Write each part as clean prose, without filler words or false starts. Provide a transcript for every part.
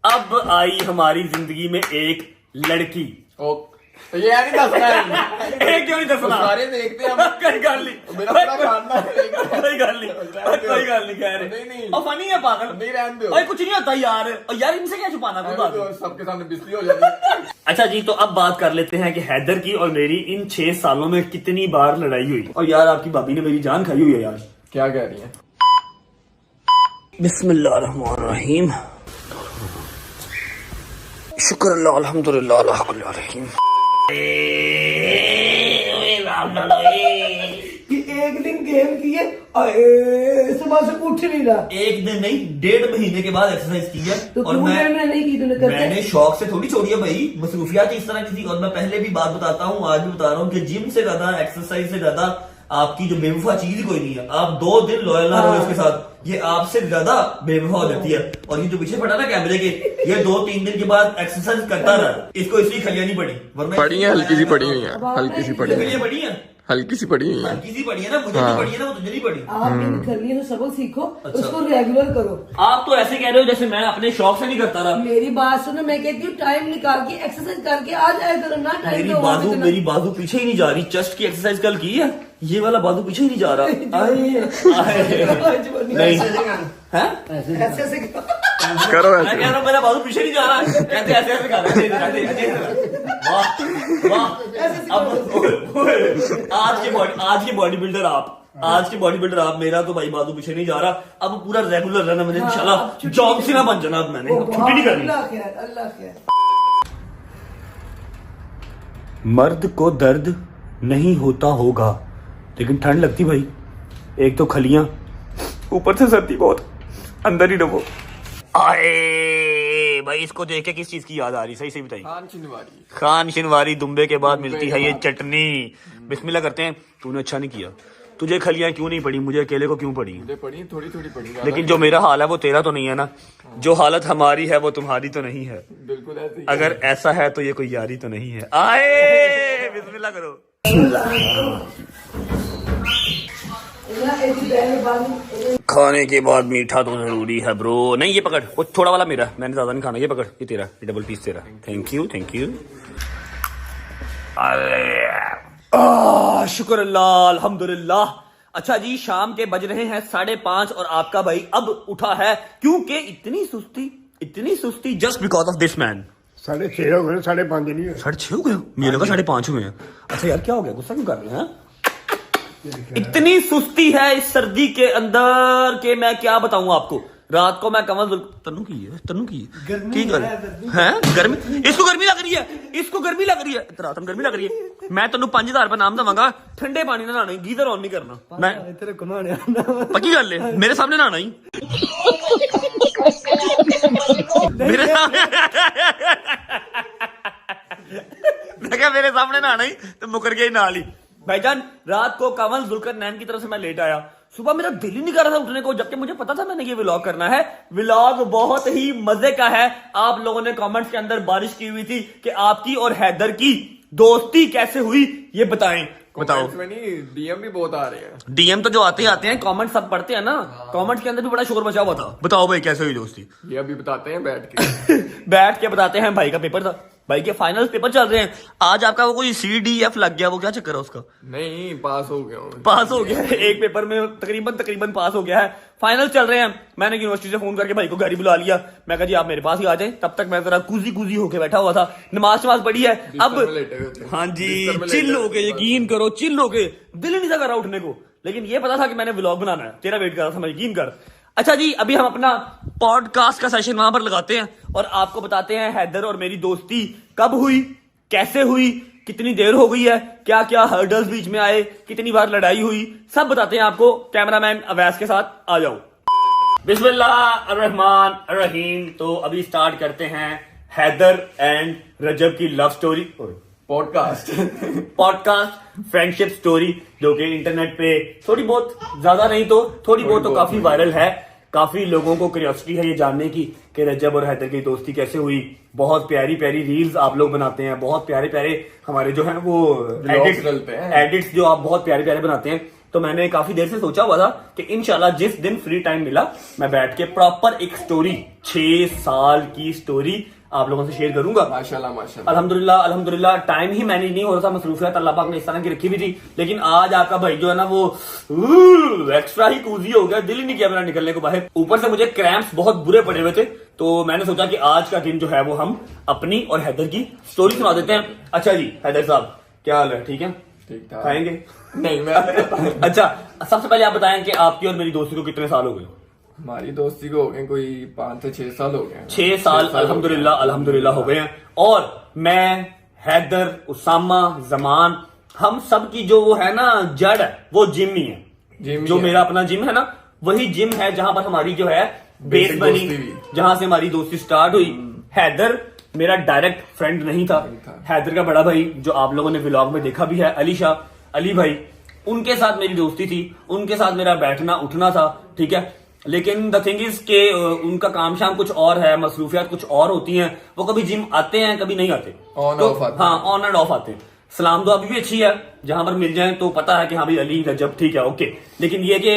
अब आई हमारी जिंदगी में एक लड़की। तो ये नहीं दसना है। एक क्यों नहीं दसना? सारे देखते हैं हम। कोई गल नहीं, मेरा पूरा खानदान है। कोई गल नहीं, कोई गल नहीं कह रहे। नहीं। और फनी है पागल। नहीं रहने दो। भाई कुछ नहीं होता यार, और यार इनसे क्या छुपाना कोई बात नहीं। सबके सामने बिस्ती हो जाती है। अच्छा जी, तो अब बात कर लेते हैं कि हैदर की और मेरी इन 6 सालों में कितनी बार लड़ाई हुई। और यार आपकी भाभी ने मेरी जान खाई हुई है यार। क्या कह रही है? बिस्मिल्लाहिर्रहमानिर्रहीम, शुक्र अल्लाह अल्हम्दुलिल्लाह अला कुल्ली हाल। कि एक दिन गेम किए सुबह से उठ नहीं रहा। एक दिन नहीं, 1.5 महीने के बाद एक्सरसाइज की है। तो और नहीं की तूने मैंने शौक से थोड़ी छोड़ी है भाई, मसरूफियात इस तरह की थी। और मैं पहले भी बात बताता हूँ, आज भी बता रहा हूँ कि जिम से ज्यादा, एक्सरसाइज से ज्यादा आपकी जो बेवफा चीज ही कोई नहीं है। आप 2 दिन लॉयल ना रहो इसके साथ, ये आपसे ज्यादा बेवफा हो जाती है। और ये जो पीछे पड़ा ना कैमरे के, ये 2-3 दिन के बाद एक्सरसाइज करता रहा। इसको इसलिए खलिया नहीं पड़ी, वरना पड़ी है, हल्की सी पड़ी हुई है, हल्की सी पड़ी खलिया है, पड़ी है, हल्की सी पड़ी हुई है। हल्की सी पड़ी है ना, मुझे नहीं पड़ी है ना, वो तुझे नहीं पड़ी। आप इन कर लिए तो सबक सीखो, अच्छा। उसको रेगुलर करो। आप तो ऐसे कह रहे हो जैसे मैं अपने शौक से नहीं करता रहा। मेरी बात सुनो, मैं कहती हूँ टाइम निकाल के एक्सरसाइज करके आ जाए करो ना। टाइम मेरी बाजू पीछे ही नहीं जा रही। चेस्ट की एक्सरसाइज कल की है, ये वाला बाजू पीछे ही नहीं जा रहा। नहीं है, ऐसे ऐसे करो मैं ऐसे। कह रहा हूँ मेरा बाजू पीछे नहीं जा रहा। ऐसे ऐसे ऐसे कर रहा है। वाह वाह। अब आज के बॉडी बिल्डर आप, मेरा तो भाई बाजू पीछे नहीं जा रहा। अब पूरा रेगुलर रहना मैंने, इंशाल्लाह जॉब से ना बन जाना। अब मैंने छुट्टी नहीं करनी। अल्लाह खैर। मर्द को दर्द नहीं होता होगा, लेकिन ठंड लगती भाई। एक तो खलियां, ऊपर से सर्दी बहुत, अंदर ही रहो। आए भाई, इसको देख के किस चीज की याद आ रही? सही बताइए। खान शिनवारी दुम्बे के बाद मिलती है ये चटनी। बिस्मिल्लाह करते हैं। तूने अच्छा नहीं किया। तुझे खलियां क्यों नहीं पड़ी, मुझे अकेले को क्यों पड़ी? मुझे पड़ी थोड़ी पड़ी, लेकिन जो मेरा हाल है वो तेरा तो नहीं है ना। जो हालत हमारी है वो तुम्हारी तो नहीं है। बिल्कुल ऐसे ही। अगर ऐसा है तो ये कोई यारी तो नहीं है। आए बिस्मिल्लाह करो। खाने के बाद मीठा तो जरूरी है ब्रो। नहीं ये पकड़, वो थोड़ा वाला मेरा, मैंने ज्यादा नहीं खाना। ये पकड़, ये तेरा, ये डबल पीस तेरा। थैंक यू शुक्र अल्लाह अल्हम्दुलिल्लाह। अच्छा जी, शाम के बज रहे हैं 5:30 और आपका भाई अब उठा है। क्योंकि इतनी सुस्ती just because of this man. 6:30 हो गए, 5:30 नहीं है। 6:30 हो गए? मुझे लगा 5:30 हुए हैं। अच्छा यार क्या हो गया, गुस्सा क्यों कर रहे हैं? इतनी सुस्ती है इस सर्दी के अंदर के मैं क्या बताऊं आपको। रात को मैं कमल तन्नू की है गर्मी, इसको गर्मी लग रही है, रात में गर्मी लग रही है। मैं तन्नू 5,000 रुपए नाम दवांगा, ठंडे पानी ना नहाना, गीजर ऑन नहीं करना। मैं पक्की गल है, मेरे सामने नहाना ही। मेरे सामने मैं क्या, मेरे सामने नहाना ही तो मुकर गया ही नहा ली। भाईजान रात को कमल जुल्करनैन की तरफ से मैं लेट आया। सुबह मेरा दिल ही नहीं कर रहा था उठने को, जबकि मुझे पता था मैंने ये व्लॉग करना है। व्लॉग बहुत ही मजे का है। आप लोगों ने कमेंट्स के अंदर बारिश की हुई थी कि आपकी और हैदर की दोस्ती कैसे हुई, ये बताओ। डीएम भी बहुत आ रहे हैं। डीएम तो जो आते हैं, कमेंट सब पढ़ते हैं ना। कमेंट्स के अंदर भी बड़ा शोर मचा हुआ था। बताओ भाई कैसे हुई दोस्ती? ये अभी बताते हैं बैठ के बताते हैं। भाई का पेपर था, भाई के फाइनल पेपर चल रहे हैं। आज आपका वो कोई CDF लग गया, वो क्या चक्कर है उसका? नहीं, पास हो गया है। एक पेपर में तकरीबन पास हो गया है। फाइनल चल रहे हैं। मैंने यूनिवर्सिटी से फोन करके भाई को घर ही बुला लिया। मैं कहा जी आप मेरे पास ही आ जाएं। तब तक मैं जरा कुजी होके बैठा हुआ था, नमाज पढ़ी है। अब हाँ जी, चिल हो के, यकीन करो चिल हो के, दिल नहीं था कर रहा उठने को। लेकिन ये पता था कि मैंने व्लॉग बनाना है, तेरा वेट कर रहा था मैं, यकीन कर। अच्छा जी, अभी हम अपना पॉडकास्ट का सेशन वहां पर लगाते हैं और आपको बताते हैं हैदर और मेरी दोस्ती कब हुई, कैसे हुई, कितनी देर हो गई है, क्या क्या हर्डल्स बीच में आए, कितनी बार लड़ाई हुई, सब बताते हैं आपको। कैमरामैन अवैस के साथ आ जाओ। बिस्मिल्लाहिर्रहमानिर्रहीम। तो अभी स्टार्ट करते हैं हैदर एंड रजब की love story podcast friendship story, जो कि इंटरनेट पे थोड़ी बहुत, ज्यादा नहीं तो थोड़ी बहुत तो काफी वायरल है। काफी लोगों को क्यूरियोसिटी है ये जानने की कि रजब और हैदर की दोस्ती कैसे हुई। बहुत प्यारी रील्स आप लोग बनाते हैं, बहुत प्यारे हमारे जो है वो एडिट्स जो आप बहुत प्यारे बनाते हैं। तो मैंने काफी देर से सोचा हुआ था कि इंशाल्लाह जिस दिन फ्री टाइम मिला मैं बैठ के प्रॉपर एक स्टोरी 6 साल की स्टोरी आप लोगों से शेयर करूंगा। माशाल्लाह माशाल्लाह। अल्हम्दुलिल्लाह टाइम ही मैनेज नहीं हो रहा था, मसरूफियत अल्लाह पाक ने इस तरह की रखी हुई थी। लेकिन आज आपका भाई जो है ना वो एक्स्ट्रा ही कूजी हो गया, दिल ही नहीं किया मेरा निकलने को बाहर। ऊपर से मुझे क्रैम्प्स बहुत बुरे पड़े हुए थे, तो मैंने सोचा कि आज का दिन जो है वो हम अपनी और हैदर की स्टोरी सुना देते हैं। अच्छा जी हैदर साहब क्या हाल है, ठीक है? ठीक ठाक। खाएंगे? नहीं मैं अच्छा सबसे पहले आप बताएं कि आपकी और मेरी दोस्ती को कितने साल हो गए? हमारी दोस्ती को हो गए कोई 5 से 6 साल हो गए। 6 साल अल्हम्दुलिल्लाह हो गए हैं। और मैं, हैदर, उसामा, जमान, हम सब की जो वो है ना जड़ है वो जिम ही है। जिम जो ही है। मेरा अपना जिम है ना वही जिम है जहां पर हमारी जो है बेस Basic बनी, दोस्ती हुई। जहां से हमारी दोस्ती स्टार्ट हुई। हैदर मेरा डायरेक्ट फ्रेंड नहीं था। हैदर का बड़ा भाई जो आप लोगों ने व्लॉग में देखा भी है, अली शाह, अली भाई, उनके साथ मेरी दोस्ती थी, उनके साथ मेरा बैठना उठना था, ठीक है। लेकिन द थिंग इज के उनका काम शाम कुछ और है, मसरूफियात कुछ और होती हैं। वो कभी जिम आते हैं कभी नहीं आते, On तो off आते हैं। हाँ ऑन एंड ऑफ आते हैं। सलाम दुआ अभी भी अच्छी है, जहां पर मिल जाए तो पता है कि हाँ भाई अली रजब ठीक है ओके। लेकिन ये कि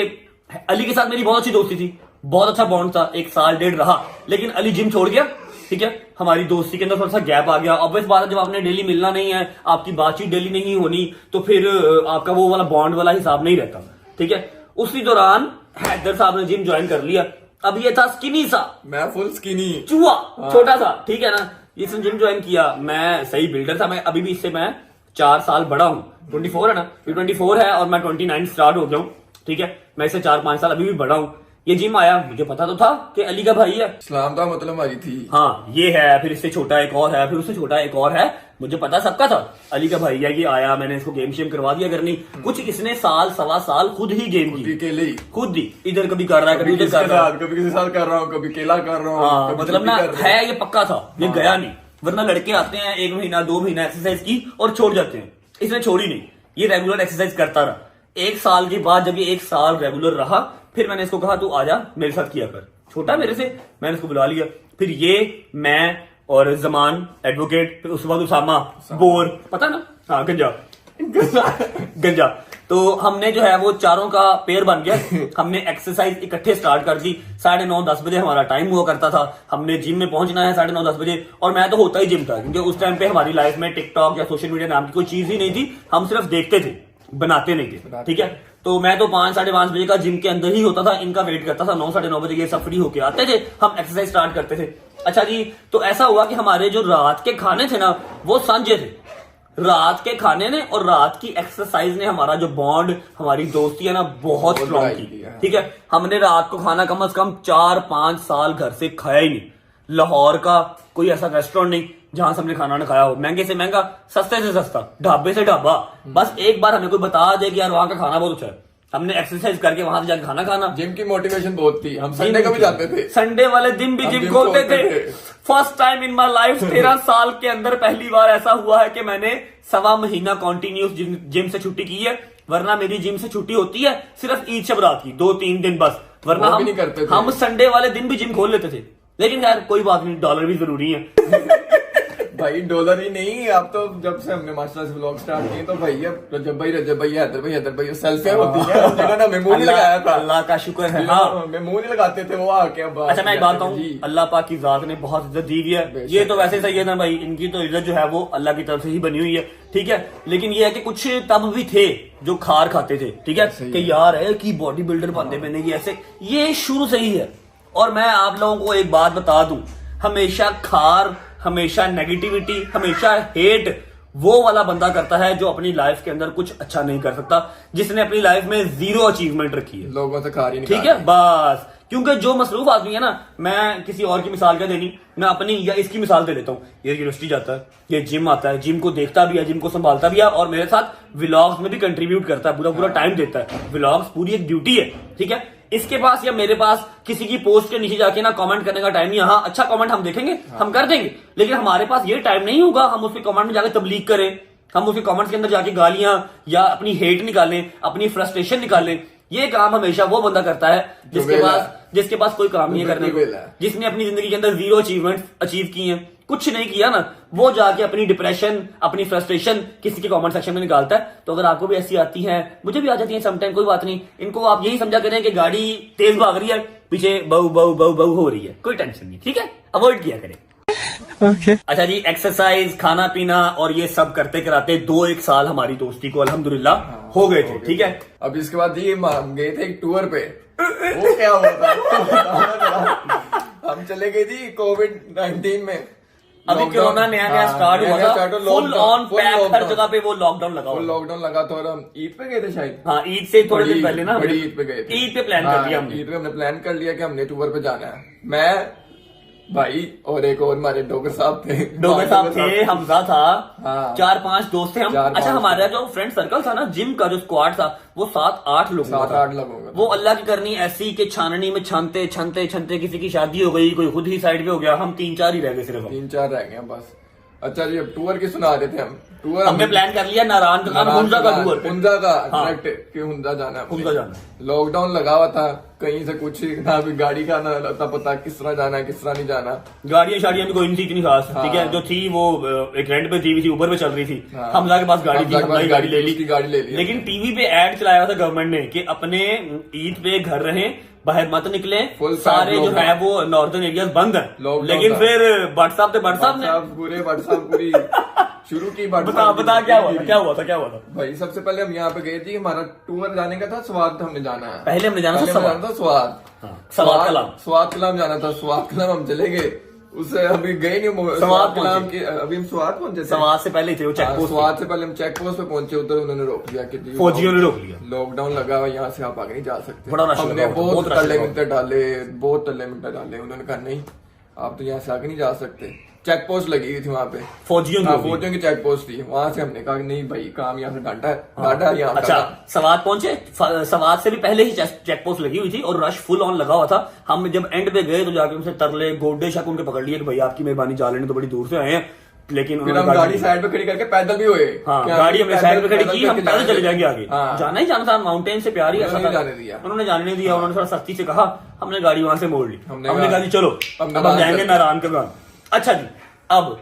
अली के साथ मेरी बहुत अच्छी दोस्ती थी, बहुत अच्छा बॉन्ड था, 1 साल 1.5 रहा। लेकिन अली जिम छोड़ गया, ठीक है। हमारी दोस्ती के अंदर थोड़ा सा गैप आ गया। ऑब्वियस बात है जब आपने डेली मिलना नहीं है, आपकी बातचीत डेली नहीं होनी, तो फिर आपका वो वाला बॉन्ड वाला हिसाब नहीं रहता, ठीक है। उसी दौरान हैदर साहब ने जिम ज्वाइन कर लिया। अब ये था स्किनी सा, मैं फुल स्किनी चूहा छोटा सा, ठीक है ना। इसने जिम ज्वाइन किया, मैं सही बिल्डर था। मैं अभी भी इससे मैं 4 साल बड़ा हूँ, 24 है ना, ये 24 है और मैं 29 स्टार्ट हो गया हूँ, ठीक है। मैं इससे 4-5 साल अभी भी बड़ा हूँ। ये जिम आया, मुझे पता तो था कि अली का भाई है, इस्लाम का मतलब हमारी थी। हाँ ये है, फिर इससे छोटा एक और है, फिर उससे छोटा एक और है, मुझे पता सबका था अली का भाई है। ये आया, मैंने इसको गेम शेम करवा दिया करनी कुछ। इसने साल सवा साल खुद ही गेम की, अकेले ही, खुद ही, इधर कभी कर रहा है कभी उधर कर रहा है। कभी किसी साथ कर रहा हूँ, कभी अकेला कर रहा हूँ। हाँ कभी मतलब छुट्टी ना कर रहा हूँ। है ये पक्का था, ये गया नहीं। वरना लड़के आते हैं 1 महीना 2 महीना एक्सरसाइज की और छोड़ जाते हैं, इसने छोड़ी नहीं, ये रेगुलर एक्सरसाइज करता रहा। 1 साल के बाद जब ये 1 साल रेगुलर रहा, फिर मैंने इसको कहा तू आजा मेरे साथ किया कर, छोटा मेरे से, मैंने इसको बुला लिया। फिर ये, मैं और जमान एडवोकेट, फिर उसके बाद उसामा बोर, पता ना, हाँ गंजा गंजा। तो हमने जो है वो चारों का पेयर बन गया। हमने एक्सरसाइज इकट्ठे स्टार्ट कर दी। 9:30-10 बजे हमारा टाइम हुआ करता था, हमने जिम में पहुंचना है 9:30-10 बजे। और मैं तो होता ही जिम था, क्योंकि उस टाइम पे हमारी लाइफ में टिकटॉक या सोशल मीडिया नाम की कोई चीज ही नहीं थी। हम सिर्फ देखते थे, बनाते नहीं थे, ठीक है। तो मैं तो 5-5:30 बजे का जिम के अंदर ही होता था, इनका वेट करता था। 9-9:30 बजे ये सब फ्री होके आते थे, हम एक्सरसाइज स्टार्ट करते थे। अच्छा जी, तो ऐसा हुआ कि हमारे जो रात के खाने थे ना वो सांझे थे। रात के खाने ने और रात की एक्सरसाइज ने हमारा जो बॉन्ड, हमारी दोस्ती है ना बहुत स्ट्रॉन्ग की, ठीक है। हमने रात को खाना कम से कम 4-5 साल घर से खाया ही नहीं। लाहौर का कोई ऐसा रेस्टोरेंट नहीं जहां से हमने खाना ना खाया हो, महंगे से महंगा, सस्ते से सस्ता, ढाबे से ढाबा। बस एक बार हमें कोई बता दे कि यार वहां का खाना बहुत अच्छा है, हमने एक्सरसाइज करके वहां से जाकर खाना खाना। जिम की मोटिवेशन बहुत थी, हम संडे को भी जाते थे, संडे वाले दिन भी जिम खोलते थे। First time in my life 13 साल के अंदर पहली बार ऐसा हुआ है कि मैंने 1.25 महीना कॉन्टिन्यूस जिम से छुट्टी की है। वरना मेरी जिम से छुट्टी होती है सिर्फ ईद शब रात की 2-3 दिन बस, वरना वो भी नहीं करते थे। हम संडे वाले दिन भी जिम खोल लेते थे। लेकिन यार कोई बात नहीं, डॉलर भी जरूरी है। भाई डॉलर ही नहीं, अब तो जब से हमने मास्टर से व्लॉग स्टार्ट किए तो भैया रजब भाई, हैदर भाई सेल्फी होती है, जिन्होंने हमें मुंह नहीं लगाया था। अल्लाह का शुक्र है। हाँ हमें मुंह नहीं लगाते थे, वो आके अब अच्छा मैं एक बात कहूँ, अल्लाह पाक की जात ने बहुत इज्जत दी हुई है। ये तो वैसे सही है ना भाई, इनकी तो इज्जत जो है वो अल्लाह की तरफ से ही बनी हुई है, ठीक है। लेकिन ये है कि कुछ तब भी थे जो खार खाते थे, ठीक है, कि यार है कि बॉडी बिल्डर बनते मैंने की ऐसे, ये शुरू से ही है। और मैं आप लोगों को एक बात बता दूं, हमेशा खार, हमेशा नेगेटिविटी, हमेशा हेट वो वाला बंदा करता है जो अपनी लाइफ के अंदर कुछ अच्छा नहीं कर सकता, जिसने अपनी लाइफ में 0 अचीवमेंट रखी है, लोगों से खारी ठीक है बस। क्योंकि जो मसरूफ आदमी है ना, मैं किसी और की मिसाल क्या देनी, मैं अपनी या इसकी मिसाल दे देता हूँ। ये यूनिवर्सिटी जाता है, ये जिम आता है, जिम को देखता भी है, जिम को संभालता भी है, और मेरे साथ व्लॉग्स में भी कंट्रीब्यूट करता है, पूरा टाइम देता है। व्लॉग्स पूरी एक ड्यूटी है, ठीक है। इसके पास या मेरे पास किसी की पोस्ट के नीचे जाके ना कमेंट करने का टाइम नहीं है। हाँ अच्छा कमेंट हम देखेंगे, हम कर देंगे, लेकिन हमारे पास ये टाइम नहीं होगा हम उसके कमेंट में जाके तबलीग करें, हम उसके कमेंट्स के अंदर जाके गालियां या अपनी हेट निकालें, अपनी फ्रस्ट्रेशन निकालें। ये काम हमेशा वो बंदा करता है जिसके पास कोई काम नहीं है करने को, जिसने अपनी जिंदगी के अंदर 0 अचीवमेंट अचीव की है। कुछ नहीं किया ना, वो जाके अपनी डिप्रेशन, अपनी फ्रस्ट्रेशन किसी के कमेंट सेक्शन में निकालता है। तो अगर आपको भी ऐसी आती है, मुझे भी आ जाती है समटाइम, कोई बात नहीं, इनको आप यही समझा करें कि गाड़ी तेज भाग रही है, पीछे बहु बहु बहु बहु हो रही है, कोई टेंशन नहीं, ठीक है, अवॉइड किया करें। अच्छा जी, एक्सरसाइज, खाना पीना और ये सब करते कराते 2-1 साल हमारी दोस्ती को अल्हम्दुलिल्लाह हो गए थे, ठीक है। अब इसके बाद जी हम गए थे एक टूर पे, वो क्या हुआ था हम चले गए जी कोविड-19 में, अभी कोरोना नया स्टार्ट हुआ था, फुल ऑन पैक, हर जगह पे वो लॉकडाउन लगा हुआ, लॉकडाउन लगा था। और हम ईद पे गए थे शायद, हाँ ईद से थोड़े दिन पहले ना, बड़ी ईद पे गए थे, ईद पे प्लान कर लिया हमने, ईद पे हमने प्लान कर लिया कि हमने टूर पे जाना है। मैं, भाई और एक और हमारे डोगर साहब थे, हमजा था, हाँ। 4-5 दोस्त थे हम। अच्छा, हमारा जो फ्रेंड सर्कल था ना, जिम का जो स्क्वाड था, वो 7-8 लोग, 7-8 लोगों का। वो अल्लाह की करनी ऐसी कि छाननी में छानते छानते छानते किसी की शादी हो गई, कोई खुद ही साइड पे हो गया, हम 3-4 ही रह गए सिर्फ, 3-4 रह गए बस। अच्छा जी, अब टूर की सुना रहे थे हम। टूर हमने प्लान कर लिया नारायण का हुंजा का टूर, हुंजा का, हाँ। डायरेक्ट कि हुंजा जाना है, हुंजा जाना। लॉकडाउन लगा हुआ था, कहीं से कुछ ना भी गाड़ी का ना था पता, किस तरह जाना है किस तरह नहीं जाना। गाड़ियां शाड़ियां भी कोई नहीं थी इतनी खास, ठीक है, जो थी वो एक रेंट पे थी, ऊबर पे चल रही थी, हमजा के पास गाड़ी थी, हमजा की गाड़ी ले ली। लेकिन टीवी पे एड चलाया था गवर्नमेंट ने कि अपने ईद पे घर रहें, बाहर मत निकले, सारे जो है वो नॉर्दर्न एरियाज बंद है। लेकिन फिर व्हाट्सएप पूरी शुरू की बता क्या हुआ था भाई। सबसे पहले हम यहाँ पे गए थे, हमारा टूर जाने का था, स्वाद हमने जाना है, पहले हमने जाना था स्वाद कलाम जाना था। स्वाद कलाम हम चले गए, उससे अभी गए नहीं स्वाद कलाम की, अभी हम स्वाद पहुंचे थे, स्वाद से पहले थे वो चेक पोस्ट, स्वाद से पहले हम चेक पोस्ट पे पहुंचे, उधर उन्होंने रोक लिया कि फौजियों ने रोक लिया, लॉकडाउन लगा हुआ, यहाँ से आप आगे नहीं जा सकते। बड़ा रश हमने बहुत तल्ले मिनटे डाले, उन्होंने कहा नहीं आप तो यहाँ से आगे नहीं जा सकते। चेक पोस्ट लगी हुई थी वहाँ पे, फौजियों की चेक पोस्ट थी, वहां से हमने कहा नहीं भाई काम यहाँ से डांटा यहाँ। अच्छा, सवाद पहुंचे, सवाद से भी पहले ही चेक पोस्ट लगी हुई थी और रश फुल ऑन लगा हुआ था। हम जब एंड पे गए तो जाके उनसे तरले गोडे शक उनके पकड़ लिए कि भाई आपकी मेहरबानी, जा लेने तो बड़ी दूर से आए हैं, लेकिन फिर हम गाड़ी साइड पे खड़ी करके पैदल भी हुए, गाड़ी हमने साइड पे खड़ी की, हम पैदल चले जाएंगे आगे, जाना ही जाना था, माउंटेन से प्यार ही ऐसा था, उन्होंने जाने नहीं दिया, उन्होंने थोड़ा सख्ती से कहा, हमने गाड़ी वहां से मोड़ ली, हमने कहा जी चलो अब हम जाएंगे नारायण का गांव। अच्छा जी, अब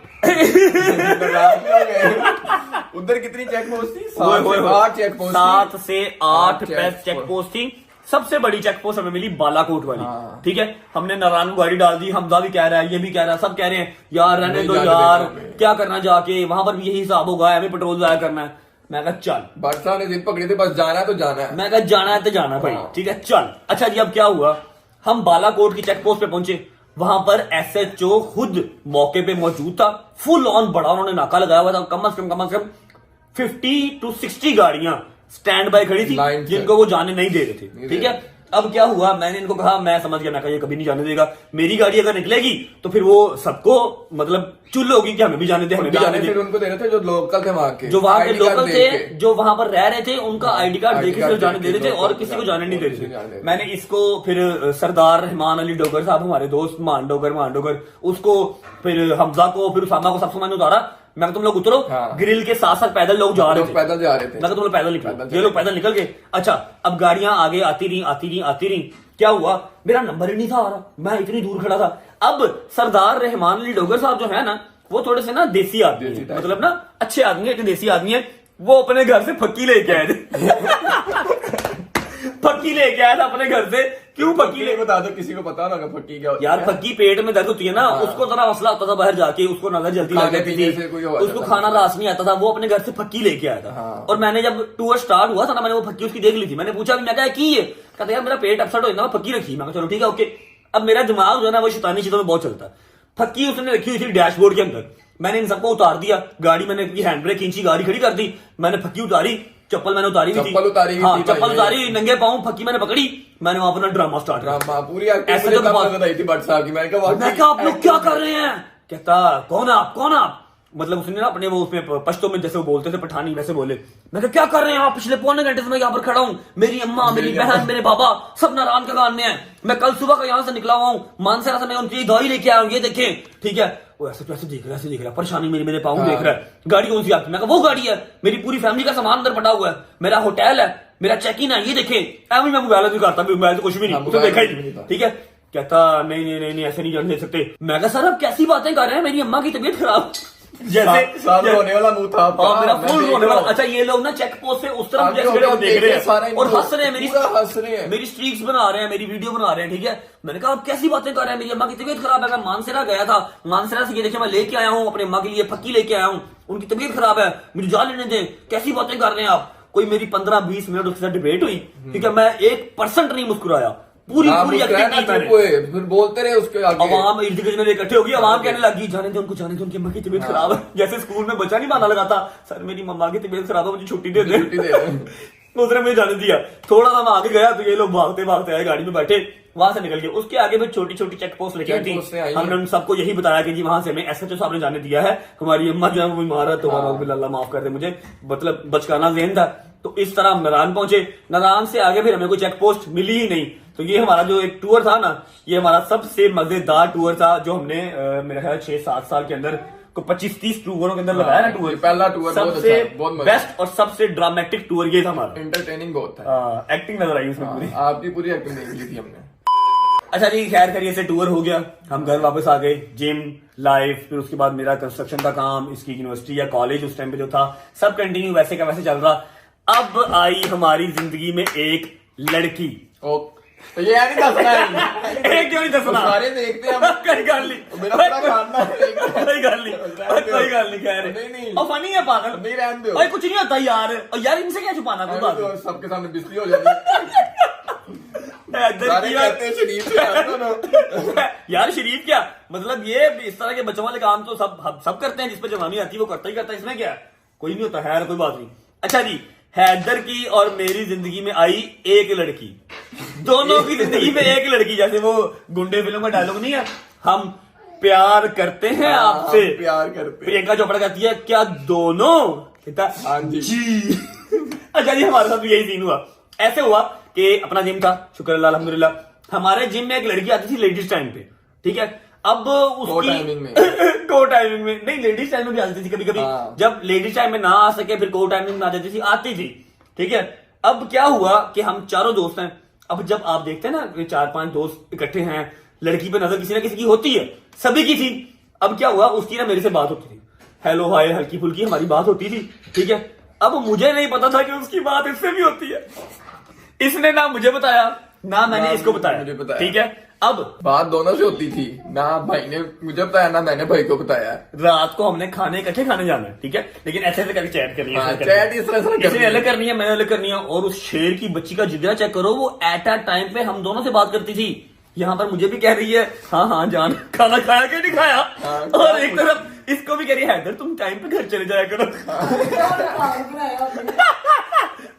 उधर कितनी चेक पोस्ट थी? 7 से 8 चेक पोस्ट थी। सबसे बड़ी चेक पोस्ट हमें मिली बालाकोट वाली, ठीक है। हमने नारायण को गाड़ी डाल दी, हमजा भी कह रहा है, ये भी कह रहा है, सब कह रहे हैं यार रहने दो यार, क्या करना जाके वहां पर भी यही हिसाब होगा, हमें पेट्रोल जाया करना है। मैं कहा चल, बादशाह ने जिद पकड़ी थी, बस जाना है तो जाना है। मैं कहा जाना है तो जाना भाई, ठीक है चल। अच्छा जी, अब क्या हुआ, हम बालाकोट की चेक पोस्ट पे पहुंचे, वहां पर SHO खुद मौके पे मौजूद था, फुल ऑन बड़ा उन्होंने नाका लगाया हुआ था, कम से कम 50 to 60 गाड़ियां स्टैंड बाय खड़ी थी जिनको वो जाने नहीं दे रहे थे, ठीक है। अब क्या हुआ, मैंने इनको कहा, मैं समझ गया, मैं कहा ये कभी नहीं जाने देगा, मेरी गाड़ी अगर निकलेगी तो फिर वो सबको मतलब चुल होगी कि हमें भी जाने दे, हमें भी जाने दे। फिर उनको दे रहे थे जो लोकल थे वहां के, जो वहां के लोकल थे, जो वहां पर रह रहे थे, उनका ID कार्ड देके सिर्फ जाने दे रहे थे और किसी को जाने नहीं दे रहे थे। मैंने इसको फिर सरदार रहमान अली डोगर साहब, हमारे दोस्त मान डोगर, उसको फिर हमजा को, फिर उसामा को, सबसे मैंने उतारा, मैं तुम लोग उतरो, ग्रिल के साथ साथ पैदल लोग जा रहे थे, पैदल जा रहे थे, मैं तुम लोग पैदल निकलो, ये लोग पैदल निकल गए। अच्छा, अब गाड़ियां आगे आती रही, क्या हुआ, मेरा नंबर ही नहीं था आ रहा, मैं इतनी दूर खड़ा था। अब सरदार रहमान अली डोगर साहब जो है ना, वो थोड़े से ना देसी आदमी है, मतलब ना अच्छे आदमी है, इतने देसी आदमी है, वो अपने घर से फक्की लेके आए थे फक्की लेके आया था अपने घर से। क्यों फक्की ले, बता दो, किसी को पता ना फक्की क्या होती यार, फक्की पेट में दर्द होती है ना, उसको जरा मसला होता था बाहर जाके, उसको नजर जल्दी लग जाती थी, उसको खाना रास नहीं आता था, वो अपने घर से फक्की लेके आया था। और मैंने जब टूर स्टार्ट हुआ था ना, मैंने वो फक्की उसकी देख ली थी, मैंने पूछा मैं क्या की है, कहता यार मेरा पेट अपसेट हो जाता, फक्की रखी। मैं चलो ठीक है ओके। अब मेरा दिमाग जो है ना वो शैतानी चीजों में बहुत चलता है, फक्की उसने रखी हुई थी डैशबोर्ड के अंदर, मैंने इन सबको उतार दिया, गाड़ी मैंने हैंड ब्रेक खींची, गाड़ी खड़ी कर दी, मैंने फक्की उतारी, चप्पल मैंने उतारी हुई थी, चप्पल उतारी, नंगे पाँव, फक्की मैंने पकड़ी, मैंने वहां अपना ड्रामा स्टार्ट किया, पूरी ऐसे तो मैं क्या आप लोग क्या कर रहे हैं, कहता कौन आप, मतलब उसने ना अपने वो उसमें पश्तो में जैसे वो बोलते थे पठानी वैसे बोले। मैं क्या कर रहे हैं आप, पिछले पौने घंटे से मैं यहाँ पर खड़ा हूँ, मेरी अम्मा, मेरी बहन, मेरे बाबा सब नारायण का गान में है, मैं कल सुबह का यहाँ से निकला हुआ हूँ, मानसरा से मैं उनकी दवाई लेके आया हूँ, ये देखें, ठीक है। वो ऐसे कैसे देख रहा है, परेशानी मेरे पाँव देख रहा है, गाड़ी कौन सी आपकी, मैं वो गाड़ी है, मेरी पूरी फैमिली का सामान अंदर पड़ा हुआ है, मेरा होटल है, मेरा चेक इन है, ये देखें। मैं मोबाइल भी करता, मोबाइल तो कुछ भी नहीं, उसने देखा ही, ठीक है। कहता नहीं ऐसे नहीं जाने दे सकते। मैं कहा सर आप कैसी बातें कर रहे हैं, मेरी अम्मा की तबीयत खराब। जैसे रोने वाला मुंह था आपका। मेरा फुल रोने वाला। अच्छा ये लोग ना चेक पोस्ट से उस तरफ देख रहे हैं और हंस रहे हैं, मेरी स्ट्रीक्स बना रहे हैं, मेरी वीडियो बना रहे हैं, ठीक है। मैंने कहा आप कैसी बातें कर रहे हैं, मेरी अम्मा की तबीयत खराब है। मैं मानसरा गया था, मानसरा से ये देखिए मैं लेके आया हूँ अपने अम्मा के लिए फक्की लेके आया हूँ, उनकी तबीयत खराब है, मुझे जा लेने दें, कैसी बातें कर रहे हैं आप। कोई मेरी 15-20 मिनट उसके साथ डिबेट हुई, ठीक है। मैं 1% नहीं मुस्कुराया, पूरी फिर बोलते रहे उसके आगे। अवाम इर्द गिर्द में इकट्ठे होगी, अवाम कहने लगी जाने दे उनको, जाने दे, उनकी अम्मा की तबीयत खराब है। जैसे स्कूल में बच्चा नहीं बहाना लगाता, सर मेरी मम्मा की तबीयत खराब है मुझे छुट्टी दे दे, उसने मुझे जाने दिया। थोड़ा सा मैं आगे गया तो ये लोग भागते भागते आए, गाड़ी में बैठे, वहां से निकल गए। उसके आगे में छोटी छोटी चेक पोस्ट लगी थी, हमने उन सबको यही बताया कि जी वहां से हमें एसएचओ साहब ने जाने दिया है, हमारी अम्मा जो है वो बीमार है, तो अल्लाह माफ कर दे मुझे, मतलब बचकाना ज़हन था। तो इस तरह हम नारायण पहुंचे, नारायण से आगे फिर हमें कोई चेक पोस्ट मिली ही नहीं। तो ये हमारा जो एक टूर था ना, ये हमारा सबसे मजेदार टूर था जो हमने मेरा ख्याल 6-7 साल के अंदर को 25-30 टूरों के अंदर लगाया ना टूर। पहला टूर सबसे बेस्ट और सबसे ड्रामेटिक टूर ये था हमारा। एंटरटेनिंग बहुत था, एक्टिंग नजर आई उसमें पूरी, आपकी पूरी एक्टिंग देख ली थी हमने। अच्छा जी खैर करिए से टूर हो गया, हम घर वापस आ गए, जिम लाइफ, फिर उसके बाद मेरा कंस्ट्रक्शन का काम, इसकी यूनिवर्सिटी या कॉलेज उस टाइम पे जो था सब कंटिन्यू वैसे का वैसे चल रहा। अब आई हमारी जिंदगी में एक लड़की। तो ये नहीं दसना है क्यों नहीं दसना, सारे देखते हैं कोई गल नहीं, मेरा पूरा खानदान देखेगा। कोई गल नहीं खैर नहीं और फनी है पागल, नहीं रहने दो, भाई कुछ नहीं होता यार, और यार इनसे क्या छुपाना, कोई बात नहीं, सबके सामने बिस्ती हो जाती है। शरीफ यार शरीफ क्या मतलब, ये इस तरह के बच्चों वाले काम तो सब करते हैं, जिस पर जवानी आती है वो करता ही करता है, इसमें क्या है, कोई नहीं होता है, कोई बात नहीं। अच्छा जी हैदर की और मेरी जिंदगी में आई एक लड़की, दोनों की जिंदगी में एक लड़की, जैसे वो गुंडे फिल्म का डायलॉग नहीं है, हम प्यार करते हैं आपसे, प्यार करते। प्रियंका चोपड़ा कहती है क्या दोनों, कहता हाँ जी। अच्छा जी हमारे साथ भी यही सीन हुआ। ऐसे हुआ कि अपना जिम था, शुक्र अल्लाह अल्हम्दुलिल्लाह, हमारे जिम में एक लड़की आती थी लेडीज टाइम पे, ठीक है। अब उसकी को टाइमिंग में नहीं, लेडीज टाइम में भी आती थी कभी कभी, जब लेडीज टाइम में ना आ सके फिर को टाइमिंग में आ जाती थी, आती थी, ठीक है। अब क्या हुआ कि हम चारों दोस्त हैं, अब जब आप देखते हैं ना 4-5 दोस्त इकट्ठे हैं, लड़की पे नजर किसी ना किसी की होती है, सभी की थी। अब क्या हुआ, उसकी ना मेरे से बात होती थी, हेलो हाय हल्की फुल्की हमारी बात होती थी, ठीक है। अब मुझे नहीं पता था कि उसकी बात इससे भी होती है, इसने ना मुझे बताया ना मैंने इसको बताया, ठीक है। अब बात दोनों से होती थी, ना भाई ने मुझे बताया ना मैंने भाई को बताया। रात को हमने खाने इकट्ठे खाने जाना है, ठीक है, लेकिन ऐसे ऐसे करके चैट करनी है, चैट इस तरह से किसी ने अलग करनी है, मैंने अलग करनी है। और उस शेर की बच्ची का जिगरा चेक करो, वो एट अ टाइम पे हम दोनों से बात करती थी। यहाँ पर मुझे भी कह रही है हाँ जान खाना खाया कि नहीं खाया, और एक तरफ इसको भी कह रही है हैदर तुम टाइम पे घर चले जाया करो।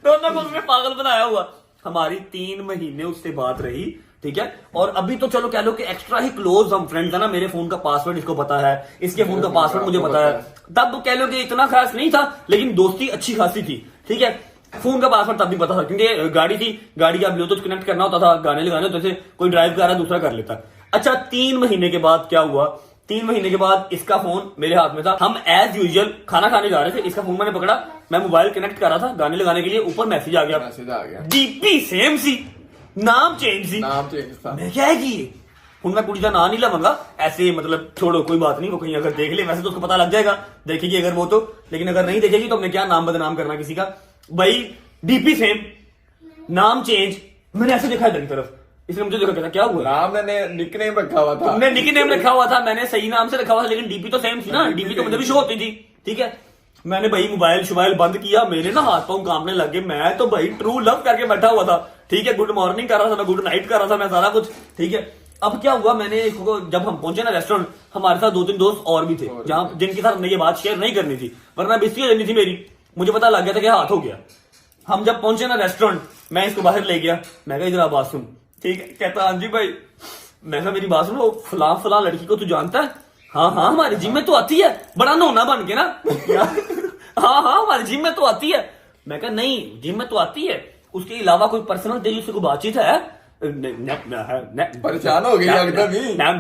दोनों को उसने पागल बनाया हुआ। हमारी 3 महीने उससे बात रही, ठीक है। और अभी तो चलो कह लो कि एक्स्ट्रा ही क्लोज हम फ्रेंड्स है ना, मेरे फोन का पासवर्ड इसको पता है, इसके फोन का पासवर्ड मुझे पता है। तब कह लो कि इतना खास नहीं था, लेकिन दोस्ती अच्छी खासी थी, ठीक है। फोन का पासवर्ड तब भी पता था, क्योंकि गाड़ी थी, गाड़ी का ब्लूटूथ कनेक्ट करना होता था, गाने लगाने होते थे, कोई ड्राइव कर रहा है दूसरा कर लेता। अच्छा 3 महीने के बाद क्या हुआ, 3 महीने के बाद इसका फोन मेरे हाथ में था, हम एज यूजुअल खाना खाने जा रहे थे, इसका फोन मैंने पकड़ा, मैं मोबाइल कनेक्ट कर रहा था गाने लगाने के लिए, ऊपर मैसेज आ गया, डीपी सेम सी, नाम चेंज था। मैं क्या है कि हूं मैं कुड़ी का नाम नहीं लवांगा ऐसे, मतलब छोड़ो कोई बात नहीं, वो कहीं अगर देख ले वैसे तो उसको पता लग जाएगा, देखेगी अगर वो तो, लेकिन अगर नहीं देखेगी तो हमने क्या नाम बदनाम करना किसी का। भाई डीपी सेम नाम चेंज, मैंने ऐसे देखा इधर की तरफ, इसने मुझे देखा कहता क्या हुआ, नाम मैंने निकनेम रखा हुआ था, तुमने निकनेम रखा हुआ था, मैंने सही नाम से रखा हुआ था, लेकिन डीपी तो सेम थी ना, डीपी तो मुझे भी शो होती थी, ठीक है। मैंने भाई मोबाइल शोबाइल बंद किया, मेरे ना हाथ पांव कांपने लगे, मैं तो भाई ट्रू लव करके बैठा हुआ था, ठीक है। गुड मॉर्निंग कर रहा था मैं, गुड नाइट कर रहा था मैं, सारा कुछ ठीक है। अब क्या हुआ, मैंने इसको जब हम पहुंचे ना रेस्टोरेंट, हमारे साथ 2-3 दोस्त और भी थे जहां जिनके साथ हमने ये बात शेयर नहीं करनी थी, वरना बिस्ती हो जानी थी मेरी। मुझे पता लग गया था कि हाथ हो गया। हम जब पहुंचे ना रेस्टोरेंट, मैं इसको बाहर ले गया, मैं कहा इधर आप बात सुन, ठीक है। कहता हाँ जी भाई, मैं कहा मेरी बात सुन, वो फलां लड़की को तू जानता है? हाँ हमारे जिम में तो आती है, बड़ा नोना बन के ना। हाँ हमारे जिम में तो आती है। मैं कहा नहीं जिम में तो आती है, उसके अलावा कोई पर्सनल तेरी उससे कोई बातचीत है? परेशान हो गई एकदम ही, नहीं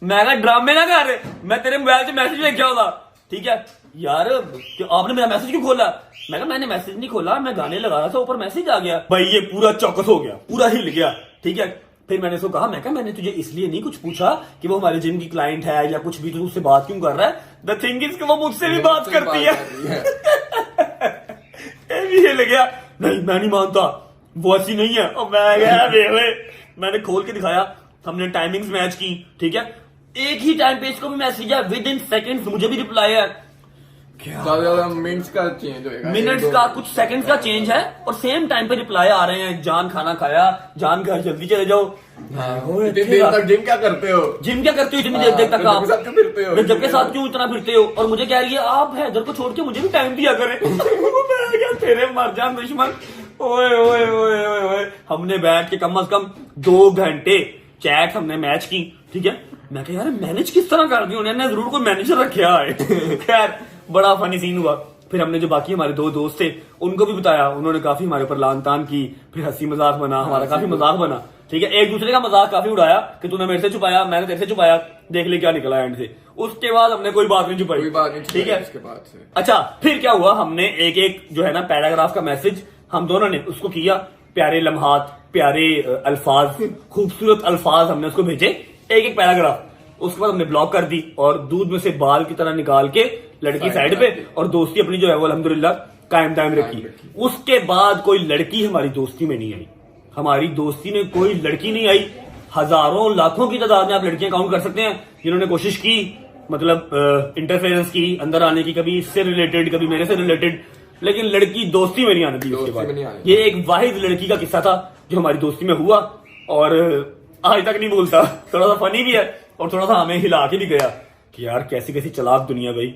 मैं कहा ड्रामे ना कर, मैं तेरे मोबाइल से मैसेज लेके आऊंगा, ठीक है। यार आपने मेरा मैसेज क्यों खोला? मैं कहा मैंने मैसेज नहीं खोला, मैं गाने लगा रहा था, ऊपर मैसेज आ गया। भाई ये पूरा चौकस हो गया, पूरा हिल गया, ठीक है। फिर मैंने उसको कहा, मैं कहा मैंने तुझे इसलिए नहीं कुछ पूछा कि वो हमारे जिम की क्लाइंट है या कुछ भी, तो उससे बात क्यों कर रहा है। द थिंग इज वो मुझसे भी बात करती है। ये लग गया, नहीं मैं नहीं मानता, वो ऐसी नहीं है। और मैं गया मैंने खोल के दिखाया, हमने टाइमिंग्स मैच की, ठीक है। एक ही टाइम पे इसको भी मैसेज है, विद इन सेकेंड्स मुझे भी रिप्लाई है। क्या मिनट्स का चेंज होएगा, मिनट्स का कुछ सेकंड्स का चेंज है और सेम टाइम पे रिप्लाई आ रहे हैं, जान खाना खाया, जान घर जल्दी चले जाओ। इतनी देर तक जिम क्या करते हो, जिम क्या करते हो इतनी देर तक आप, फिरते हो, जब के साथ क्यों इतना फिरते हो। और मुझे कह रही है आप हैदर को छोड़ के मुझे भी टाइम दिया करें। मैं क्या तेरे मर जान दुश्मन। ओए ओए ओए ओए ओए, हमने बैठ के कम से कम 2 घंटे चैट हमने मैच की, ठीक है। मैं कहा यार मैनेज किस तरह कर दी उन्होंने, जरूर कोई मैनेजर रखा है। खैर बड़ा फनी सीन हुआ। फिर हमने जो बाकी हमारे 2 दोस्त थे उनको भी बताया, उन्होंने काफी हमारे ऊपर लान तान की, फिर हंसी मजाक बना, हमारा काफी मजाक बना, ठीक है। एक दूसरे का मजाक काफी उड़ाया कि तूने मेरे से छुपाया, मैंने तेरे से छुपाया, देख ले क्या निकला एंड से। उसके बाद हमने कोई बात नहीं छुपाई, ठीक है। उसके बाद से अच्छा फिर क्या हुआ, हमने एक एक जो है ना पैराग्राफ का मैसेज हम दोनों ने उसको किया, प्यारे लम्हात, प्यारे अल्फाज, खूबसूरत अल्फाज हमने उसको भेजे, एक एक पैराग्राफ। उसके बाद हमने ब्लॉक कर दी और दूध में से बाल की तरह निकाल के लड़की साइड पे, और दोस्ती अपनी जो है वो अल्हम्दुलिल्लाह कायम दायम रखी। उसके बाद कोई लड़की हमारी दोस्ती में नहीं आई, हमारी दोस्ती में कोई लड़की नहीं आई। हजारों लाखों की तादाद में आप लड़कियां काउंट कर सकते हैं जिन्होंने कोशिश की, मतलब इंटरफेरेंस की, अंदर आने की, कभी इससे रिलेटेड कभी मेरे से रिलेटेड, लेकिन लड़की दोस्ती में नहीं आने दी। उसके बाद ये एक वाहिद लड़की का किस्सा था जो हमारी दोस्ती में हुआ और आज तक नहीं भूलता। थोड़ा सा फनी भी है और थोड़ा सा हमें हिला के भी गया कि यार कैसी कैसी चालाक दुनिया भाई।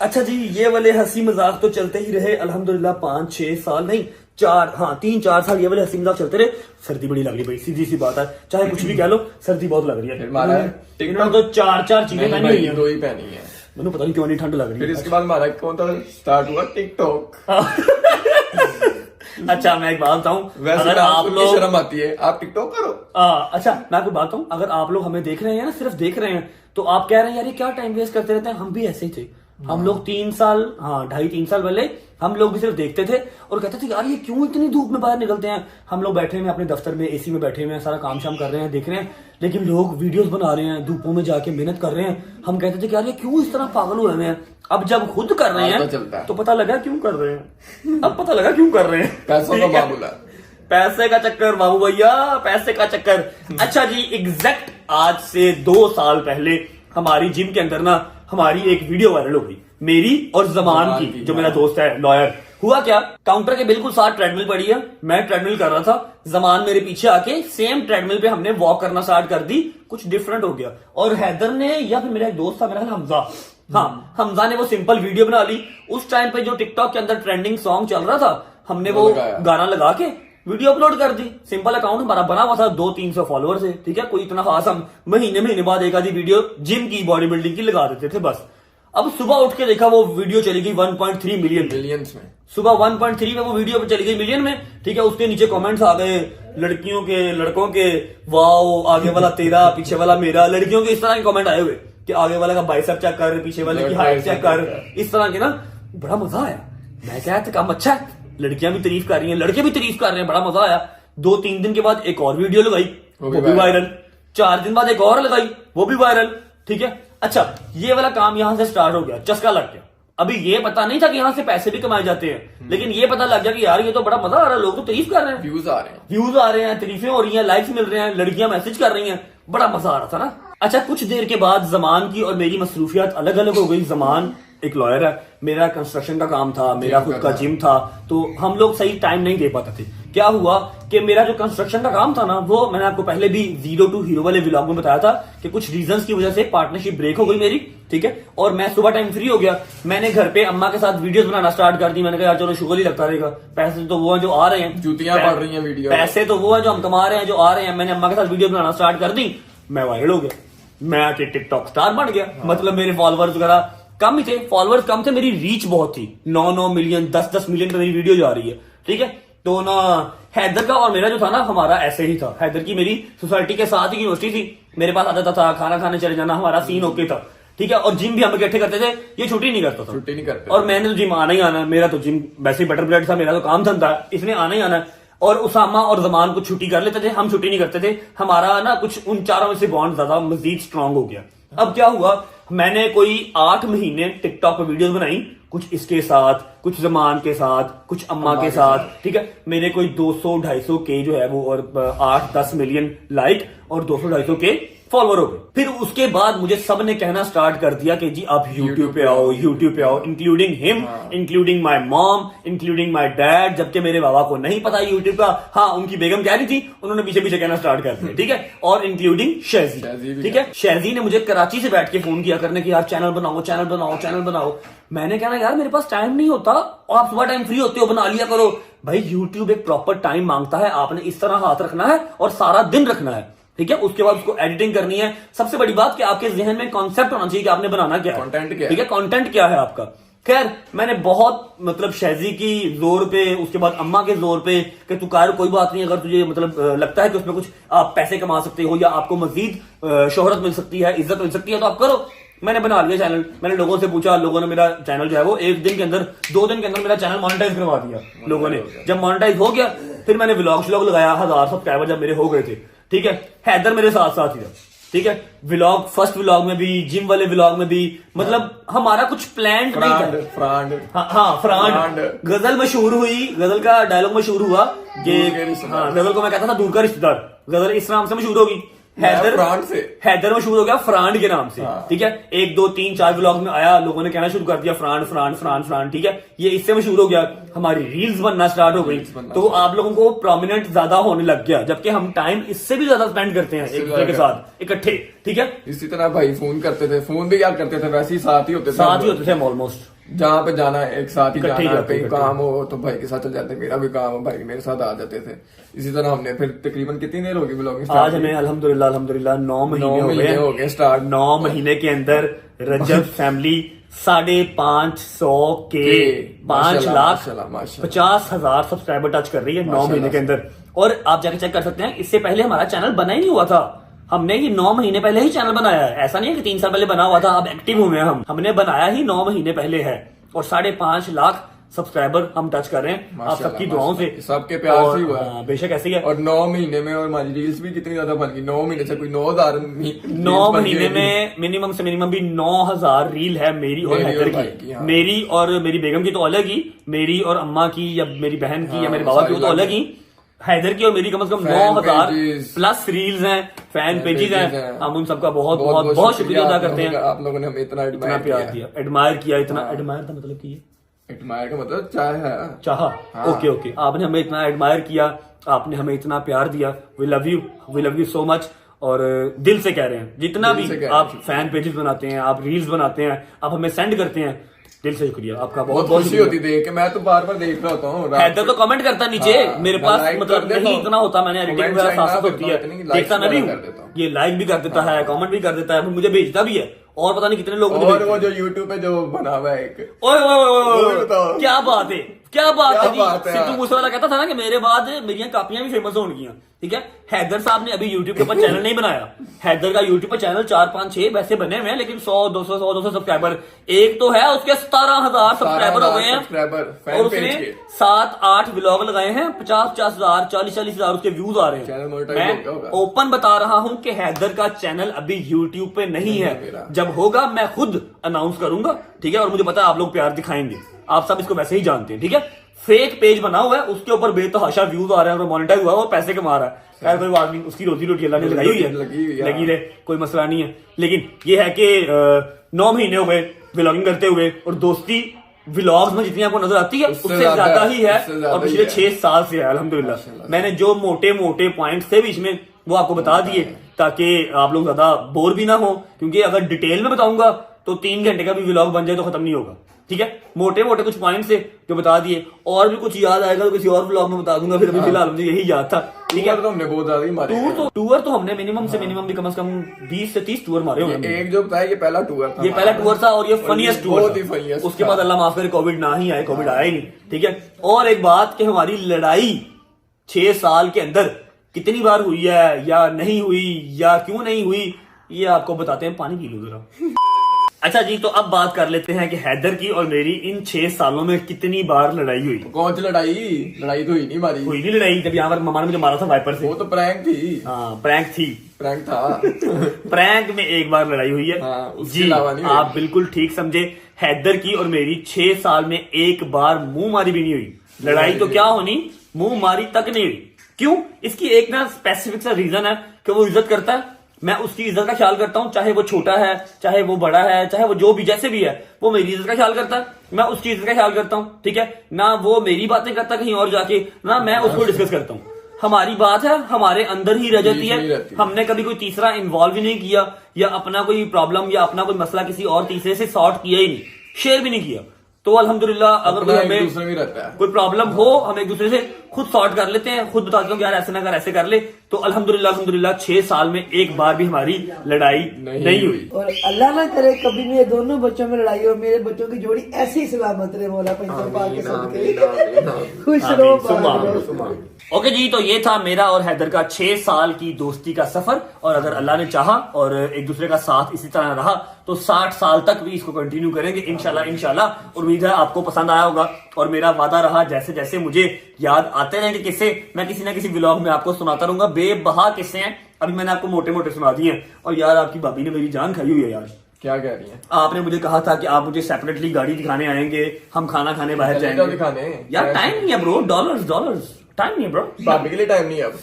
अच्छा जी, ये वाले हंसी मजाक तो चलते ही रहे अल्हम्दुलिल्लाह 5-6 साल, नहीं 3-4 साल ये वाले हंसी मजाक चलते रहे। सर्दी बड़ी लग रही भाई, सीधी सी बात है, चाहे कुछ भी कह लो सर्दी बहुत लग रही है। इन्होंने तो 4 चीजें पहनी हुई है, 2 ही पहनी है, मैंने पता नहीं क्यों नहीं ठंड लग रही है। फिर इसके बाद हमारा कौन सा स्टार्ट हुआ, टिकटॉक। अच्छा मैं एक बात बताऊं, वैसे अगर आप लोग शर्म आती है, आप टिकटॉक करो। अच्छा मैं आपको बात बताऊं, अगर आप लोग हमें देख रहे हैं ना, सिर्फ देख रहे हैं, तो आप कह रहे हैं यार ये क्या टाइम वेस्ट करते रहते हैं, हम भी ऐसे ही थे। हम लोग 3 साल, 2.5-3 साल पहले हम लोग भी सिर्फ देखते थे और कहते थे यार ये क्यों इतनी धूप में बाहर निकलते हैं। हम लोग बैठे हुए अपने दफ्तर में एसी में बैठे हुए हैं, सारा काम शाम कर रहे हैं, देख रहे हैं, लेकिन लोग वीडियोस बना रहे हैं, धूपों में जाके मेहनत कर रहे हैं। हम कहते थे कि यार ये क्यों इस तरह पागल हुए हैं। अब जब खुद कर रहे हैं तो पता लगा क्यों कर रहे हैं। अब पता लगा क्यों कर रहे हैं, पैसों का मामला, पैसे का चक्कर बाबू भैया, पैसे का चक्कर। अच्छा जी, एग्जैक्ट आज से 2 साल पहले हमारी जिम के अंदर ना हमारी एक वीडियो वायरल हो गई, मेरी और जमान की, जो मेरा दोस्त है लॉयर। हुआ क्या, काउंटर के बिल्कुल साथ ट्रेडमिल पड़ी है, मैं ट्रेडमिल कर रहा था, जमान मेरे पीछे आके सेम ट्रेडमिल पे हमने वॉक करना स्टार्ट कर दी। कुछ डिफरेंट हो गया और हैदर ने, या फिर मेरा एक दोस्त था, मेरा हमजा, हमजा ने वो सिंपल वीडियो बना ली। उस टाइम पे जो टिकटॉक के अंदर ट्रेंडिंग सॉन्ग चल रहा था, हमने वो गाना लगा के वीडियो अपलोड कर दी। सिंपल अकाउंट हमारा बना हुआ था, 200-300 फॉलोअर्स है, ठीक है, कोई इतना खास, हम महीने बाद एक आधी वीडियो जिम की, बॉडी बिल्डिंग की लगा देते थे बस। अब सुबह उठ के देखा वो वीडियो चली गई 1.3 मिलियंस में, सुबह 1.3 में वो वीडियो चली गई मिलियन में, ठीक है। उसके नीचे कमेंट्स आ गए लड़कियों के, लड़कों के, वाओ आगे वाला तेरा पीछे वाला मेरा, लड़कियों के इस तरह के कमेंट आए हुए कि आगे वाला का बाइसेप चेक कर, पीछे वाले की हाइट चेक कर, इस तरह के ना। बड़ा मजा आया, मैं क्या काम अच्छा है, लड़कियां भी तारीफ कर रही हैं, लड़के भी तारीफ कर रहे हैं, बड़ा मजा आया। 2-3 दिन के बाद एक और वीडियो लगाई, वो भी वायरल। 4 दिन बाद एक और लगाई, वो भी वायरल, ठीक है। अच्छा ये वाला काम यहां से स्टार्ट हो गया, चस्का लग गया। अभी ये पता नहीं था कि यहां से पैसे भी कमाए जाते हैं, लेकिन ये पता लग गया कि यार ये तो बड़ा मजा आ रहा है, लोग तो तारीफ कर रहे हैं, व्यूज आ रहे हैं, तारीफें हो रही हैं, लाइक्स मिल रहे हैं, लड़कियां मैसेज कर रही हैं, बड़ा मजा आ रहा था ना। अच्छा कुछ देर के बाद जमान की और मेरी मसरूफियात अलग अलग हो गई। जमान एक लॉयर है, मेरा कंस्ट्रक्शन का काम था, मेरा खुद का जिम था, तो हम लोग सही टाइम नहीं दे पाते थे। क्या हुआ कि मेरा जो कंस्ट्रक्शन का काम था ना, वो मैंने आपको पहले भी 0 to हीरो वाले व्लॉग में बताया था कि कुछ रीजंस की वजह से पार्टनरशिप ब्रेक हो गई मेरी, ठीक है। और मैं सुबह टाइम फ्री हो गया, मैंने घर पे अम्मा के साथ वीडियोस बनाना स्टार्ट कर दी। मैंने कहा यार चलो शुगर ही लगता रहेगा, पैसे तो वो है जो आ रहे हैं, जूतियां पड़ रही हैं वीडियो, पैसे तो वो है जो हम कमा रहे हैं, जो आ रहे हैं। मैंने अम्मा के साथ वीडियो बनाना स्टार्ट कर दी, मैं वायरल हो गया, मैं टिकटॉक स्टार बन गया। मतलब मेरे फॉलोअर्स वगैरह कम ही थे, फॉलोअर्स कम थे, मेरी रीच बहुत थी, 9-9 मिलियन 10-10 मिलियन पे मेरी वीडियो जा रही है, ठीक है। तो ना हैदर का और मेरा जो था ना, हमारा ऐसे ही था। हैदर की मेरी सोसाइटी के साथ ही यूनिवर्सिटी थी, मेरे पास आता था, खाना खाने चले जाना, हमारा सीन ओके था, ठीक है। और जिम भी हम इकट्ठे करते थे, ये छुट्टी नहीं करता था, छुट्टी नहीं करते। और मैंने तो जिम आना ही आना, मेरा तो जिम वैसे ही बटर ब्लेड था, मेरा तो काम धंधा, इसने आना ही आना। और उसामा और जमान को छुट्टी कर लेते थे, हम छुट्टी नहीं करते थे। हमारा ना कुछ उन चारों में से बॉन्ड ज्यादा मजीद स्ट्रांग हो गया। अब क्या हुआ, मैंने कोई 8 महीने टिकटॉक पर वीडियोस बनाई, कुछ इसके साथ, कुछ जमान के साथ, कुछ अम्मा के साथ, ठीक है। मेरे कोई 200-250 के जो है वो और 8-10 मिलियन लाइक और 200-250 के फॉलोअर हो गए। फिर उसके बाद मुझे सब ने कहना स्टार्ट कर दिया कि जी आप YouTube पे आओ, YouTube पे आओ, including him, including my mom, including my dad, जबकि मेरे बाबा को नहीं पता YouTube का। हाँ, उनकी बेगम कह रही थी, उन्होंने पीछे पीछे कहना स्टार्ट कर दिया, ठीक है। और इंक्लूडिंग शहजी, ठीक है। शहजी ने मुझे कराची से बैठ के फोन किया करने की, यार चैनल बनाओ, चैनल बनाओ, चैनल बनाओ। मैंने कहना यार मेरे पास टाइम नहीं होता, और आप सुबह टाइम फ्री होते हो, बना लिया करो। भाई YouTube एक प्रॉपर टाइम मांगता है, आपने इस तरह हाथ रखना है और सारा दिन रखना है, ठीक है। उसके बाद उसको एडिटिंग करनी है। सबसे बड़ी बात कि आपके जहन में कॉन्सेप्ट होना चाहिए कि आपने बनाना क्या है, कंटेंट क्या है, ठीक है, कंटेंट क्या है आपका। खैर मैंने बहुत मतलब शहजी की जोर पे, उसके बाद अम्मा के जोर पे कि तू कार कोई बात नहीं, अगर तुझे मतलब लगता है कि उसमें कुछ आप पैसे कमा सकते हो या आपको मजीद शोहरत मिल सकती है, इज्जत मिल सकती है, तो आप करो। मैंने बना लिया चैनल। मैंने लोगों से पूछा, लोगों ने मेरा चैनल जो है वो 1 दिन के अंदर, 2 दिन के अंदर मेरा चैनल मोनेटाइज करवा दिया लोगों ने। जब मोनेटाइज हो गया फिर मैंने व्लॉग लगाया, 1000 सब्सक्राइबर जब मेरे हो गए थे, ठीक है। हैदर मेरे साथ साथ ही था, ठीक है। व्लॉग, फर्स्ट व्लॉग में भी, जिम वाले व्लॉग में भी, मतलब हमारा कुछ प्लान नहीं था। फ्रांड गजल मशहूर हुई, गजल का डायलॉग मशहूर हुआ कि हाँ, गजल को मैं कहता था दूर का रिश्तेदार, गजल इस नाम से मशहूर होगी। हैदर मशहूर हो गया फ्रांड के नाम से, ठीक है। 1, 2, 3, 4 व्लॉग में आया, लोगों ने कहना शुरू कर दिया फ्रांड फ्रांड फ्रांड फ्रांड, ठीक है। ये इससे मशहूर हो गया, हमारी रील्स बनना स्टार्ट हो गई, तो आप लोगों को प्रोमिनेंट ज्यादा होने लग गया, जबकि हम टाइम इससे भी ज्यादा स्पेंड करते हैं एक दूसरे के साथ इकट्ठे, ठीक है। इसी तरह भाई फोन करते थे, फोन भी यार करते थे, वैसे ही साथ ही होते थे हम ऑलमोस्ट। जहां पे जाना है एक साथ ही जाना, कहीं काम हो तो भाई के साथ चल जाते, मेरा भी काम हो भाई मेरे साथ आ जाते थे। इसी तरह हमने फिर तकरीबन कितनी देर होगी ब्लॉगिंग? आज हमें अल्हम्दुलिल्लाह 9 महीने हो गए स्टार्ट। 9 महीने के अंदर रजब फैमिली 550 के 5,50,000 सब्सक्राइबर टच कर रही है 9 महीने के अंदर। और आप जाके चेक कर सकते हैं, इससे पहले हमारा चैनल बना ही नहीं हुआ था। हमने ये 9 महीने पहले ही चैनल बनाया है, ऐसा नहीं है कि 3 साल पहले बना हुआ था अब एक्टिव हुए हम। हमने बनाया ही 9 महीने पहले है और 5.5 लाख सब्सक्राइबर हम टच कर रहे हैं आप सबकी दुआओं से, सबके प्यार से हुआ है। बेशक ऐसे ही है। और 9 महीने में और हमारी रील्स भी कितनी ज्यादा बन गई, 9 महीने से कोई 9,000 9 महीने में मिनिमम से मिनिमम भी 9,000 रील है मेरी और हैदर की। मेरी और मेरी बेगम की तो अलग ही, मेरी और अम्मा की या मेरी बहन की या मेरे बाबा की तो अलग ही, हैदर की और मेरी कम से कम 9,000 प्लस रील्स हैं, फैन पेजेस हैं। हम उन सबका बहुत बहुत बहुत शुक्रिया अदा करते हैं। आप लोगों ने हमें इतना प्यार दिया, एडमायर किया, इतना एडमायर का मतलब की एडमायर का मतलब चाहा। ओके, आपने हमें इतना एडमायर किया, आपने हमें इतना प्यार दिया। We love you so much. और दिल से कह रहे हैं, जितना भी आप फैन पेजेस बनाते हैं, आप रील्स बनाते हैं, आप हमें सेंड करते हैं, दिल से शुक्रिया आपका। बहुत खुशी होती देख के, मैं तो बार बार देख रहा होता हूँ। हैदर तो कमेंट करता नीचे, मेरे पास मतलब नहीं इतना होता, मैंने एडिटिंग वगैरह साथ होती है, देखता मैं भी हूँ, ये लाइक भी कर देता है, कमेंट भी कर देता है, मुझे भेजता भी है। और पता नहीं कितने लोग, और वो जो YouTube पे जो बना हुआ है एक, ओए क्या बात है, क्या बात है। सिद्धू मूसे वाला कहता था ना कि मेरे बाद मेरी कापियां भी फेमस होंगी, ठीक है। हैदर साहब ने अभी YouTube के ऊपर चैनल नहीं बनाया। हैदर का YouTube पर चैनल 4, 5, 6 वैसे बने हुए हैं, लेकिन 100-200 सब्सक्राइबर एक तो है, उसके 17,000 सब्सक्राइबर हो गए हैं। और उसने 7-8 व्लॉग लगाए हैं, 50,000 40,000 उसके व्यूज आ रहे हैं। मैं ओपन बता रहा हूं कि हैदर का चैनल अभी YouTube पे नहीं है, जब होगा मैं खुद अनाउंस करूंगा, ठीक है। और मुझे पता है आप लोग प्यार दिखाएंगे, आप सब इसको वैसे ही जानते हैं, ठीक है। फेक पेज बना हुआ है, उसके ऊपर बेतहाशा व्यूज आ रहे हैं और मोनेटाइज हुआ है और पैसे कमा रहा है। खैर कोई बात नहीं, उसकी रोजी रोटी अल्लाह ने लगाई हुई है, लगी रहे, कोई मसला नहीं है। लेकिन ये है कि 9 महीने हो गए व्लॉगिंग करते हुए, और दोस्ती व्लॉग्स में जितनी आपको नजर आती है उससे ज्यादा ही है, और पिछले 6 साल से है अल्हम्दुलिल्लाह। मैंने जो मोटे मोटे पॉइंट्स थे बीच में वो आपको बता दिए, ताकि आप लोग ज्यादा बोर भी ना हो, क्योंकि अगर डिटेल में बताऊंगा तो 3 घंटे का भी व्लॉग बन जाए तो खत्म नहीं होगा, ठीक है। मोटे मोटे कुछ पॉइंट्स थे जो बता दिए, और भी कुछ याद आएगा तो किसी और व्लॉग में बता दूंगा। फिर अभी फिलहाल मुझे यही याद था, ठीक है। तो हमने बहुत ज्यादा ही मारे टूर तो हमने मिनिमम से मिनिमम भी कम से कम 20 से 30 टूर मारे होंगे। एक जो बताया ये पहला टूर था, और ये फनीएस्ट टूर था। उसके बाद अल्लाह माफ करे कोविड ना ही आए, कोविड आया ही नहीं, ठीक है। और एक बात कि हमारी लड़ाई 6 साल के अंदर कितनी बार हुई है या नहीं हुई या क्यों नहीं हुई, ये आपको बताते हैं। पानी पी लो जरा। अच्छा जी, तो अब बात कर लेते हैं कि हैदर की और मेरी इन 6 सालों में कितनी बार लड़ाई हुई। कौन सी लड़ाई? लड़ाई तो हुई नहीं हमारी। हुई नहीं लड़ाई, जब यहाँ पर ममा ने मुझे मारा था वाइपर से। वो तो प्रैंक थी। हाँ प्रैंक थी, प्रैंक था। प्रैंक में एक बार लड़ाई हुई है। हाँ, उसके जी अलावा नहीं हुई। आप बिल्कुल ठीक समझे। हैदर की और मेरी 6 साल में एक बार मुंह मारी भी नहीं हुई। लड़ाई तो क्या होनी, मुंह मारी तक नहीं हुई। क्यों? इसकी एक ना स्पेसिफिक सा रीजन है कि वो इज्जत करता है, मैं उसकी इज्जत का ख्याल करता हूं, चाहे वो छोटा है, चाहे वो बड़ा है, चाहे वो जो भी जैसे भी है, वो मेरी इज्जत का ख्याल करता है, मैं उसकी इज्जत का ख्याल करता हूं। ठीक है ना? वो मेरी बातें करता कहीं और जाके, ना मैं उसको डिस्कस करता हूं। हमारी बात है हमारे अंदर ही रह जाती है, हमने कभी कोई तीसरा इन्वॉल्व ही नहीं किया, या अपना कोई प्रॉब्लम या अपना कोई मसला किसी और तीसरे से सॉर्ट किया ही नहीं, शेयर भी नहीं किया। तो अल्हम्दुलिल्लाह अगर कोई हमें कोई प्रॉब्लम हो, हम एक दूसरे से खुद सॉर्ट कर लेते हैं, खुद बताते हैं यार ऐसे ना कर, ऐसे कर ले। तो अल्हम्दुलिल्लाह 6 साल में एक बार भी हमारी लड़ाई नहीं हुई। और अल्लाह ना करे कभी मेरे दोनों बच्चों में लड़ाई हो, मेरे बच्चों की जोड़ी ऐसी सलामत रहे मौला खुश रहो। ओके जी, तो ये था मेरा और हैदर का 6 साल की दोस्ती का सफर। और अगर अल्लाह ने चाहा और एक दूसरे का साथ इसी तरह रहा तो 60 साल तक भी इसको कंटिन्यू करेंगे इंशाल्लाह। उम्मीद है आपको पसंद आया होगा। और मेरा वादा रहा, जैसे जैसे मुझे याद आते रहेंगे किस्से, मैं किसी ना किसी व्लॉग में आपको सुनाता रहूंगा। बेबहा किस्से हैं, अभी मैंने आपको मोटे मोटे सुना दिए हैं। और यार आपकी भाभी ने मेरी जान खाई हुई है यार। क्या कह रही है? आपने मुझे कहा था कि आप मुझे सेपरेटली गाड़ी दिखाने आएंगे, हम खाना खाने बाहर जाएंगे। दिखाने यार टाइम नहीं है ब्रो, डॉलर्स टाइम नहीं है ब्रो। भाभी के लिए टाइम नहीं है अब।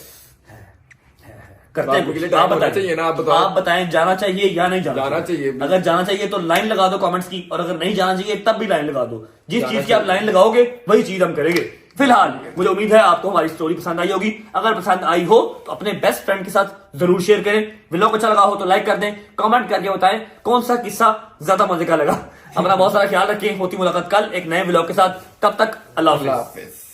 करते हैं, आप बताइए ना, आप बताएं जाना चाहिए या नहीं जाना चाहिए। अगर जाना चाहिए तो लाइन लगा दो कमेंट्स की, और अगर नहीं जाना चाहिए तब भी लाइन लगा दो। जिस चीज की आप लाइन लगाओगे वही चीज हम करेंगे। फिलहाल मुझे उम्मीद है आपको हमारी स्टोरी पसंद आई होगी। अगर पसंद आई हो तो अपने बेस्ट फ्रेंड के साथ जरूर शेयर करें। व्लॉग अच्छा लगा हो तो लाइक कर दें, कमेंट करके बताएं कौन सा किस्सा ज्यादा मजे का लगा। अपना बहुत सारा ख्याल रखें। होती मुलाकात कल एक नए व्लॉग के साथ, तब तक अल्लाह हाफिज।